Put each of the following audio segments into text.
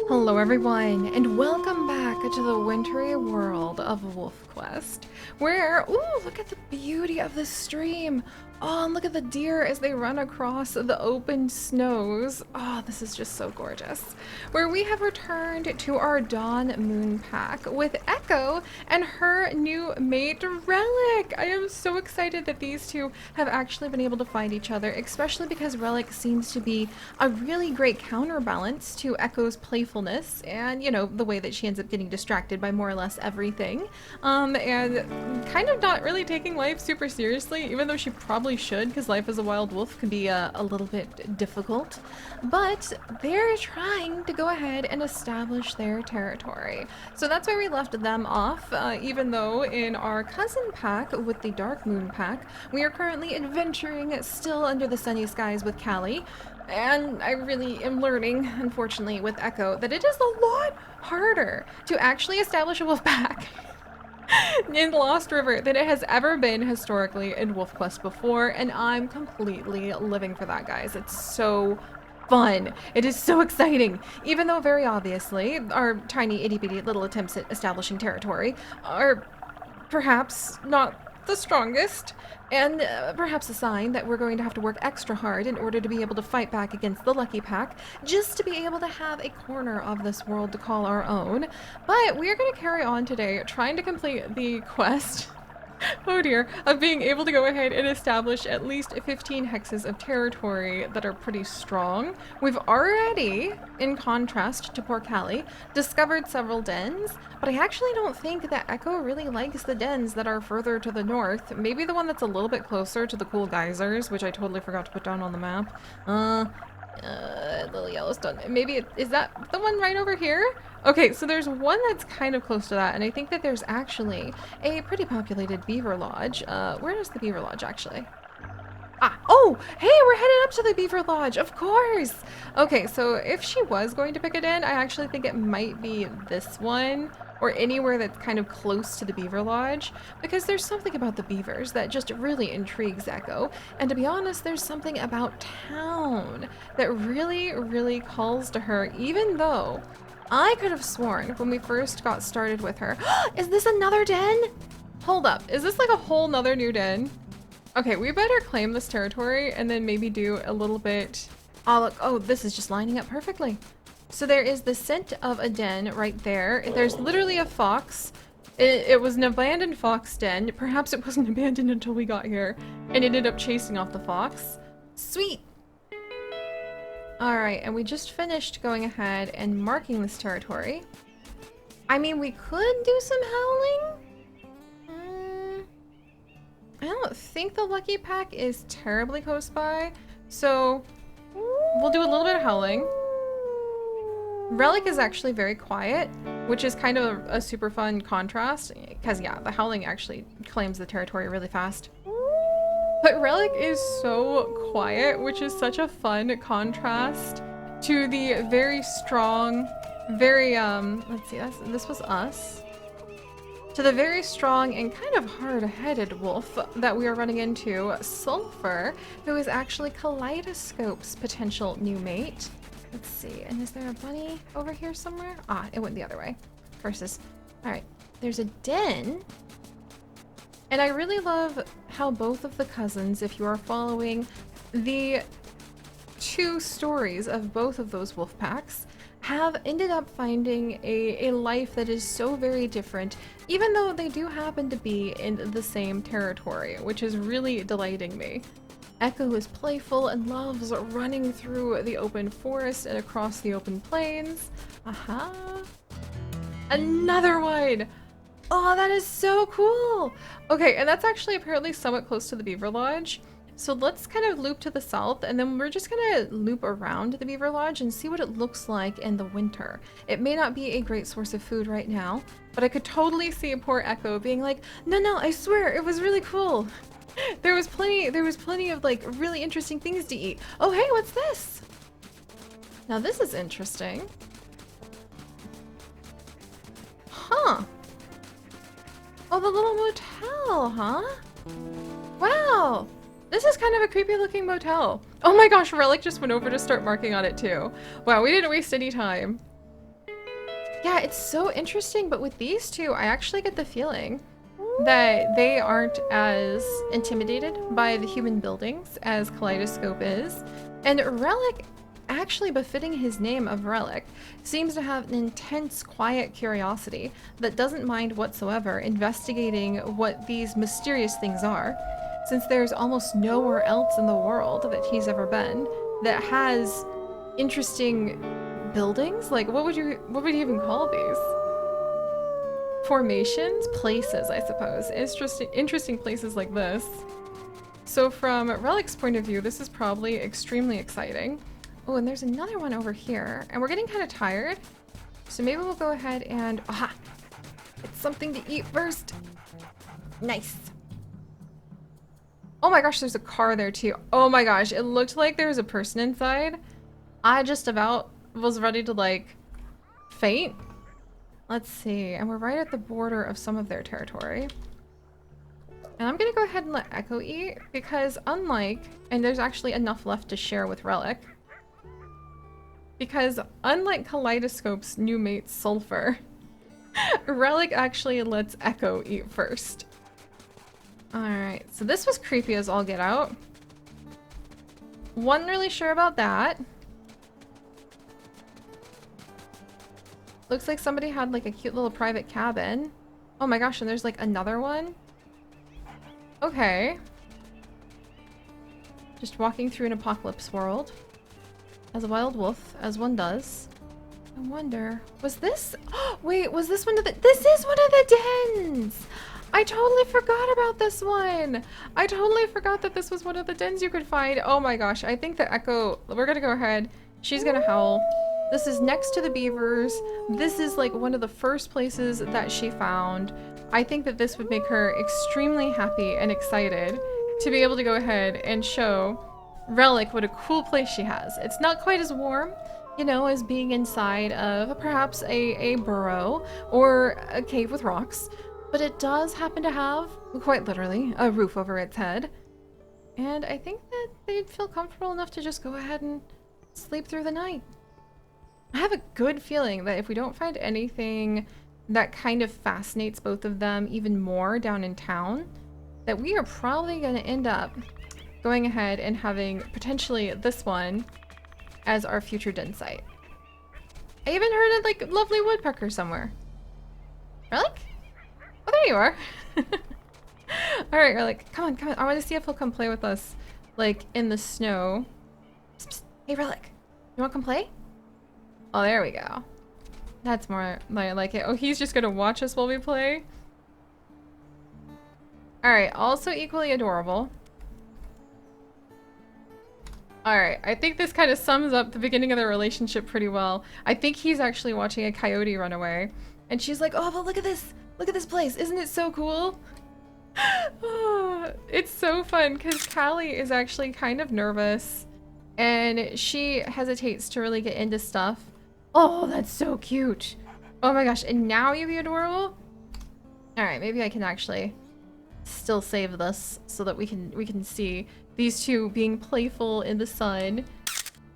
Hello everyone, and welcome back to the wintry world of Wolf Quest, where, ooh, look at the beauty of the stream. Oh, and look at the deer as they run across the open snows. Oh, this is just so gorgeous. Where we have returned to our Dawn Moon Pack with Echo and her new mate, Relic. I am so excited that these two have actually been able to find each other, especially because Relic seems to be a really great counterbalance to Echo's playfulness and, you know, the way that she ends up getting distracted by more or less everything. And kind of not really taking life super seriously, even though she probably should, because life as a wild wolf can be a little bit difficult. But they're trying to go ahead and establish their territory. So that's where we left them off, even though in our cousin pack with the Dark Moon pack, we are currently adventuring still under the sunny skies with Callie. And I really am learning, unfortunately, with Echo, that it is a lot harder to actually establish a wolf pack in Lost River than it has ever been historically in Wolf Quest before, and I'm completely living for that, guys. It's so fun. It is so exciting, even though very obviously our tiny itty-bitty little attempts at establishing territory are perhaps not the strongest, and perhaps a sign that we're going to have to work extra hard in order to be able to fight back against the Lucky Pack, just to be able to have a corner of this world to call our own. But we are going to carry on today, trying to complete the quest oh dear, of being able to go ahead and establish at least 15 hexes of territory that are pretty strong. We've already, in contrast to poor Callie, discovered several dens, but I actually don't think that Echo really likes the dens that are further to the north. Maybe the one that's a little bit closer to the cool geysers, which I totally forgot to put down on the map. Little Yellowstone. Maybe is that the one right over here? Okay, so there's one that's kind of close to that, and I think that there's actually a pretty populated beaver lodge. Where is the beaver lodge actually? Oh, hey, we're headed up to the beaver lodge, of course. Okay, so if she was going to pick a den, I actually think it might be this one, or anywhere that's kind of close to the beaver lodge, because there's something about the beavers that just really intrigues Echo. And to be honest, there's something about town that really, really calls to her, even though I could have sworn when we first got started with her, is this another den? Hold up, is this like a whole nother new den? Okay, we better claim this territory and then maybe do a little bit. Oh, look, oh, this is just lining up perfectly. So there is the scent of a den right there. There's literally a fox. It was an abandoned fox den. Perhaps it wasn't abandoned until we got here and ended up chasing off the fox. Sweet. All right, and we just finished going ahead and marking this territory. I mean, we could do some howling. I don't think the Lucky Pack is terribly close by, so we'll do a little bit of howling. Relic is actually very quiet, which is kind of a super fun contrast, because yeah, the howling actually claims the territory really fast. But Relic is so quiet, which is such a fun contrast to the very strong, very, let's see, this was us. To the very strong and kind of hard-headed wolf that we are running into, Sulfur, who is actually Kaleidoscope's potential new mate. Let's see, and is there a bunny over here somewhere? It went the other way. Versus, all right, there's a den. And I really love how both of the cousins, if you are following the two stories of both of those wolf packs, have ended up finding a life that is so very different, even though they do happen to be in the same territory, which is really delighting me. Echo is playful and loves running through the open forest and across the open plains. Aha! Another one! Oh, that is so cool! Okay, and that's actually apparently somewhat close to the Beaver Lodge. So let's kind of loop to the south, and then we're just gonna loop around the Beaver Lodge and see what it looks like in the winter. It may not be a great source of food right now, but I could totally see poor Echo being like, no, I swear, it was really cool. There was plenty of like really interesting things to eat. Oh, hey, what's this? Now this is interesting. Huh. Oh, the little motel, huh? Wow. This is kind of a creepy looking motel. Oh my gosh, Relic just went over to start marking on it too. Wow, we didn't waste any time. Yeah, it's so interesting, but with these two, I actually get the feeling that they aren't as intimidated by the human buildings as Kaleidoscope is. And Relic, actually befitting his name of Relic, seems to have an intense, quiet curiosity that doesn't mind whatsoever investigating what these mysterious things are, since there's almost nowhere else in the world that he's ever been that has interesting buildings. Like, what would you even call these? Formations? Places, I suppose. Interesting places like this. So from Relic's point of view, this is probably extremely exciting. Oh, and there's another one over here. And we're getting kind of tired. So maybe we'll go ahead and... Aha! It's something to eat first. Nice. Oh my gosh, there's a car there too. Oh my gosh, it looked like there was a person inside. I just about was ready to, like, faint. Let's see, and we're right at the border of some of their territory. And I'm gonna go ahead and let Echo eat, because and there's actually enough left to share with Relic. Because unlike Kaleidoscope's new mate, Sulfur, Relic actually lets Echo eat first. Alright, so this was creepy as all get out. Wasn't really sure about that. Looks like somebody had like a cute little private cabin. Oh my gosh, and there's like another one? Okay. Just walking through an apocalypse world. As a wild wolf, as one does. I wonder, was this... Wait, was this one of the... This is one of the dens! I totally forgot about this one! I totally forgot that this was one of the dens you could find. Oh my gosh, I think that Echo... We're gonna go ahead. She's gonna howl. This is next to the beavers. This is like one of the first places that she found. I think that this would make her extremely happy and excited to be able to go ahead and show Relic what a cool place she has. It's not quite as warm, you know, as being inside of perhaps a burrow or a cave with rocks, but it does happen to have, quite literally, a roof over its head. And I think that they'd feel comfortable enough to just go ahead and sleep through the night. I have a good feeling that if we don't find anything that kind of fascinates both of them even more down in town, that we are probably going to end up going ahead and having potentially this one as our future den site. I even heard a like lovely woodpecker somewhere. Relic? Oh, there you are. All right, Relic, come on, come on. I want to see if he'll come play with us, like in the snow. Psst, psst. Hey, Relic, you want to come play? Oh, there we go. That's more like it. Oh, he's just gonna watch us while we play. Alright, also equally adorable. Alright, I think this kind of sums up the beginning of their relationship pretty well. I think he's actually watching a coyote run away. And she's like, oh, but look at this! Look at this place! Isn't it so cool? Oh, it's so fun because Callie is actually kind of nervous. And she hesitates to really get into stuff. Oh, that's so cute. Oh my gosh, and now you be adorable? Alright, maybe I can actually still save this so that we can see these two being playful in the sun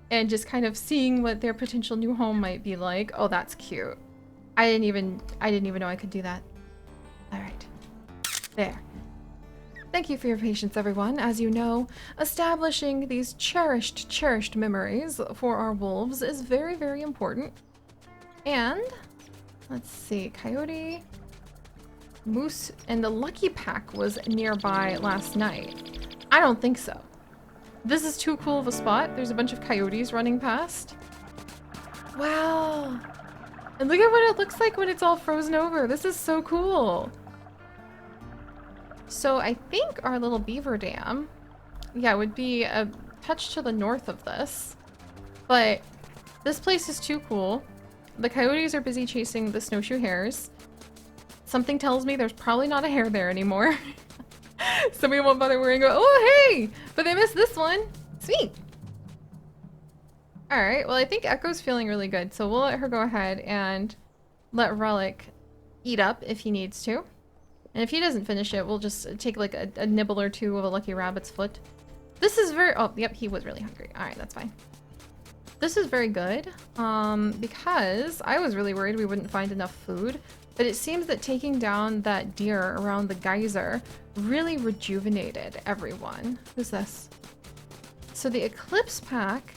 and just kind of seeing what their potential new home might be like. Oh, that's cute. I didn't even know I could do that. Alright. There. Thank you for your patience, everyone. As you know, establishing these cherished memories for our wolves is very, very important. And, let's see, coyote, moose, and the lucky pack was nearby last night. I don't think so. This is too cool of a spot. There's a bunch of coyotes running past. Wow. And look at what it looks like when it's all frozen over. This is so cool. So I think our little beaver dam, yeah, would be a touch to the north of this. But this place is too cool. The coyotes are busy chasing the snowshoe hares. Something tells me there's probably not a hare there anymore. So we won't bother worrying about, oh hey! But they missed this one. Sweet. Alright, well I think Echo's feeling really good, so we'll let her go ahead and let Relic eat up if he needs to. And if he doesn't finish it, we'll just take like a nibble or two of a lucky rabbit's foot. This is very... Oh, yep, he was really hungry. Alright, that's fine. This is very good, because I was really worried we wouldn't find enough food, but it seems that taking down that deer around the geyser really rejuvenated everyone. Who's this? So the Eclipse Pack,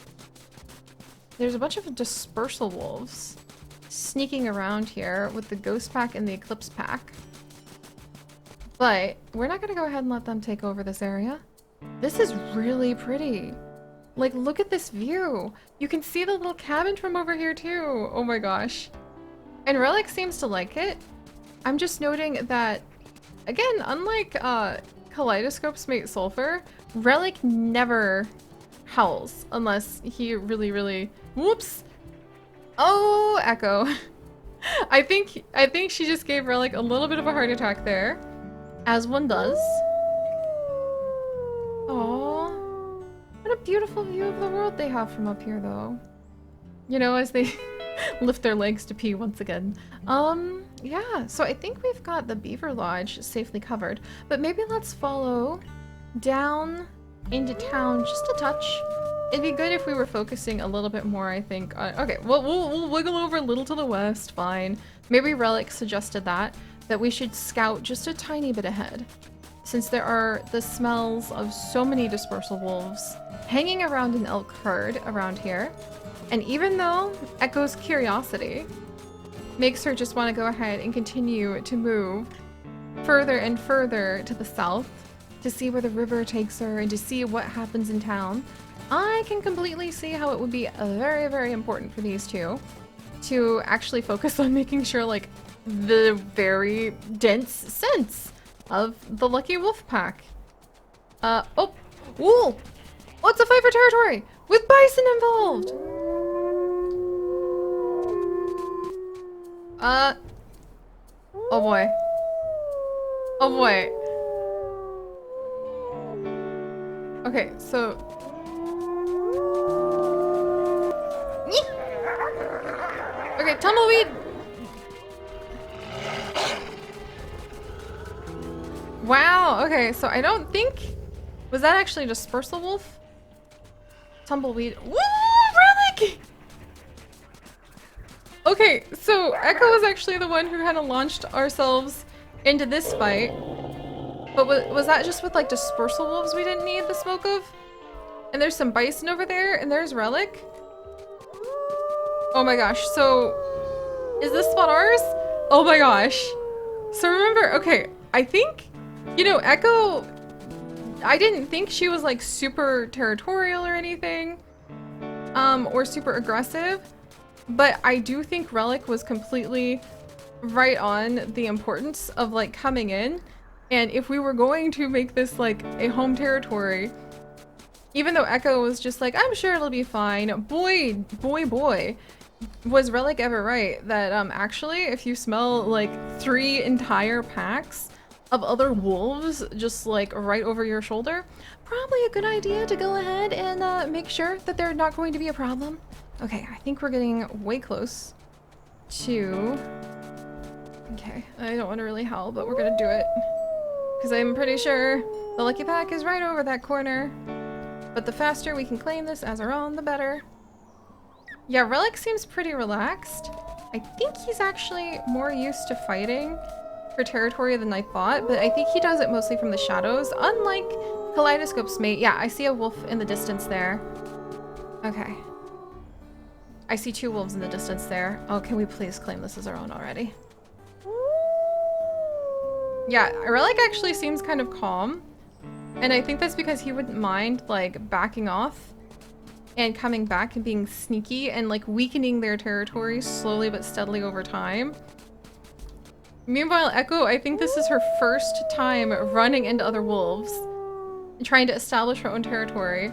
there's a bunch of dispersal wolves sneaking around here with the Ghost Pack and the Eclipse Pack. But we're not gonna go ahead and let them take over this area. This is really pretty. Like, look at this view. You can see the little cabin from over here too. Oh my gosh. And Relic seems to like it. I'm just noting that, again, unlike Kaleidoscope's mate Sulfur, Relic never howls unless he really, whoops. Oh, Echo. I think she just gave Relic a little bit of a heart attack there, as one does. Oh. What a beautiful view of the world they have from up here, though. You know, as they lift their legs to pee once again. Yeah, so I think we've got the Beaver Lodge safely covered, but maybe let's follow down into town just a touch. It'd be good if we were focusing a little bit more, I think. Okay, well, we'll wiggle over a little to the west, fine. Maybe Relic suggested that we should scout just a tiny bit ahead, since there are the smells of so many dispersal wolves hanging around an elk herd around here. And even though Echo's curiosity makes her just want to go ahead and continue to move further and further to the south to see where the river takes her and to see what happens in town, I can completely see how it would be very important for these two to actually focus on making sure, like, the very dense sense of the Lucky Wolf Pack. Oh, wool! Oh, it's a fight for territory with bison involved! Oh boy. Oh boy. Okay, so... Okay, tumbleweed! Wow, okay, so I don't think... Was that actually a dispersal wolf? Tumbleweed. Woo! Relic! Okay, so Echo was actually the one who kind of launched ourselves into this fight. But was that just with, like, dispersal wolves we didn't need the smoke of? And there's some bison over there, and there's Relic. Oh my gosh, so... Is this spot ours? Oh my gosh. So remember, okay, I think, you know, Echo... I didn't think she was, like, super territorial or anything. Or super aggressive. But I do think Relic was completely right on the importance of, like, coming in. And if we were going to make this, like, a home territory, even though Echo was just like, I'm sure it'll be fine, boy, was Relic ever right that, actually, if you smell, like, 3 entire packs of other wolves just, like, right over your shoulder, probably a good idea to go ahead and, make sure that they're not going to be a problem. Okay, I think we're getting way close to... Okay, I don't want to really howl, but we're gonna do it. Because I'm pretty sure the Lucky Pack is right over that corner. But the faster we can claim this as our own, the better. Yeah, Relic seems pretty relaxed. I think he's actually more used to fighting for territory than I thought, but I think he does it mostly from the shadows, unlike Kaleidoscope's mate. Yeah, I see a wolf in the distance there. Okay. I see 2 wolves in the distance there. Oh, can we please claim this as our own already? Yeah, Relic actually seems kind of calm. And I think that's because he wouldn't mind, like, backing off and coming back and being sneaky and, like, weakening their territory slowly but steadily over time. Meanwhile, Echo, I think this is her first time running into other wolves and trying to establish her own territory.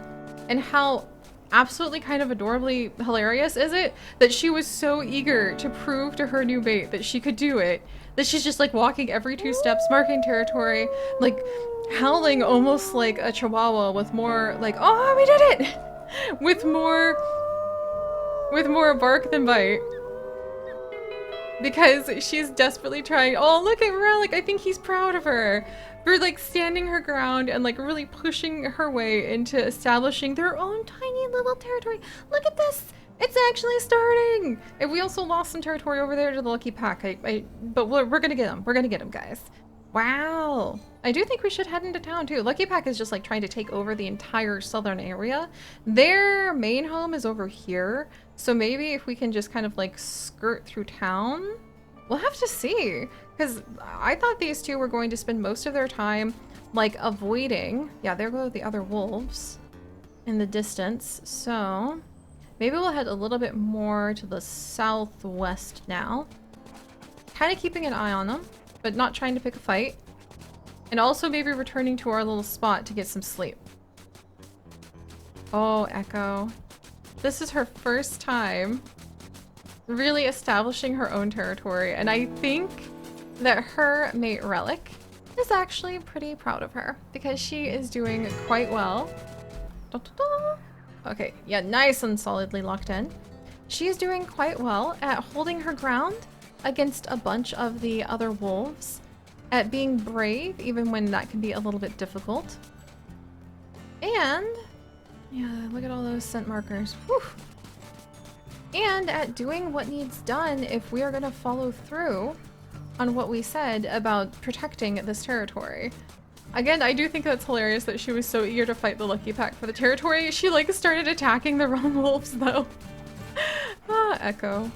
And how absolutely kind of adorably hilarious is it that she was so eager to prove to her new mate that she could do it, that she's just, like, walking every 2 steps, marking territory, like, howling almost like a chihuahua with more, like, oh, we did it! with more bark than bite. Because she's desperately trying, oh, look at Relic, I think he's proud of her for, like, standing her ground and, like, really pushing her way into establishing their own tiny little territory. Look at this! It's actually starting! And we also lost some territory over there to the Lucky Pack. But we're gonna get them. We're gonna get them, guys. Wow. I do think we should head into town too. Lucky Pack is just like trying to take over the entire southern area. Their main home is over here. So maybe if we can just kind of like skirt through town, we'll have to see. Because I thought these two were going to spend most of their time like avoiding. Yeah, there go the other wolves in the distance. So maybe we'll head a little bit more to the southwest now. Kind of keeping an eye on them, but not trying to pick a fight. And also maybe returning to our little spot to get some sleep. Oh, Echo. This is her first time really establishing her own territory. And I think that her mate Relic is actually pretty proud of her because she is doing quite well. Da, da, da. Okay, yeah, nice and solidly locked in. She is doing quite well at holding her ground against a bunch of the other wolves, at being brave even when that can be a little bit difficult. And yeah, look at all those scent markers. Whew. And at doing what needs done if we are going to follow through on what we said about protecting this territory. Again, I do think that's hilarious that she was so eager to fight the Lucky Pack for the territory. She like started attacking the wrong wolves though. Ah, Echo.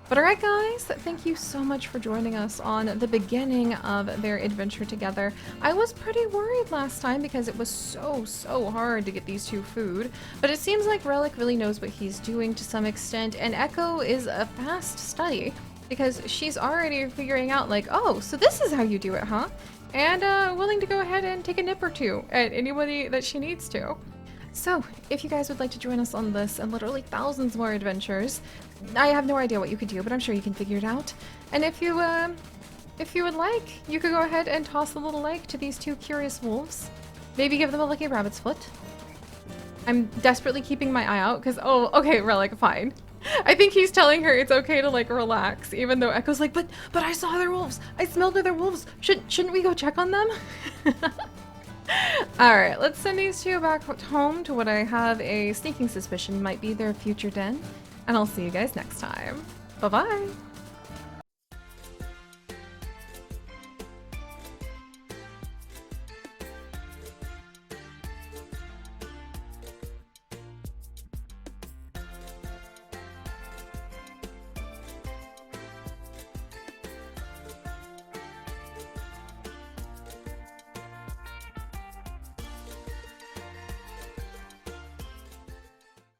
But alright guys, thank you so much for joining us on the beginning of their adventure together. I was pretty worried last time because it was so hard to get these two food, but it seems like Relic really knows what he's doing to some extent, and Echo is a fast study because she's already figuring out like, oh, so this is how you do it, huh? And willing to go ahead and take a nip or two at anybody that she needs to. So, if you guys would like to join us on this and literally thousands more adventures, I have no idea what you could do, but I'm sure you can figure it out. And if you would like, you could go ahead and toss a little like to these two curious wolves. Maybe give them a lucky rabbit's foot. I'm desperately keeping my eye out because, oh, okay, Relic, fine. I think he's telling her it's okay to like relax, even though Echo's like, but I saw other wolves. I smelled other wolves. Shouldn't we go check on them? Alright, let's send these two back home to what I have a sneaking suspicion might be their future den. And I'll see you guys next time. Bye-bye!